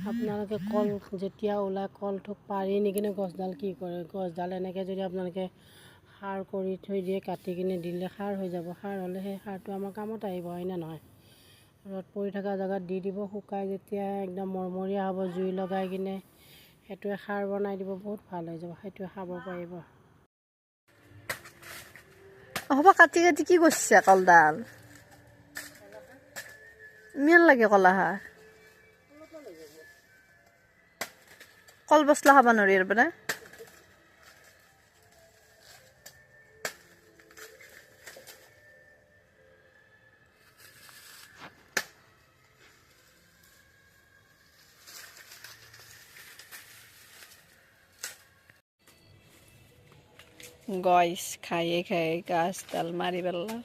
আপোনালোকে কল যেতিয়া ওলাই কলথোক পাৰি নিকিনে গছডাল কি কৰে, গছডাল এনেকৈ যদি আপোনালোকে সাৰ কৰি থৈ দিয়ে, কাটি কিনে দিলে সাৰ হৈ যাব। সাৰ হ'লে সেই সাৰটো আমাৰ কামত আহিব, হয়নে নহয়? ৰ'দ পৰি থকা জেগাত দি দিব, শুকাই যেতিয়া একদম মৰমৰীয়া হ'ব, জুই লগাই কিনে সেইটোৱে সাৰ বনাই দিব, বহুত ভাল হৈ যাব, সেইটোৱে খাব পাৰিব। হ'ব কাটি কাটি কি কৰিছে কলডাল? ইমান লাগে কলাখাৰ? কল পচলা খাব নোৱাৰি ইয়াৰ পৰা? গাইছ খায়ে খায়ে গাছডাল মাৰি পেলালা।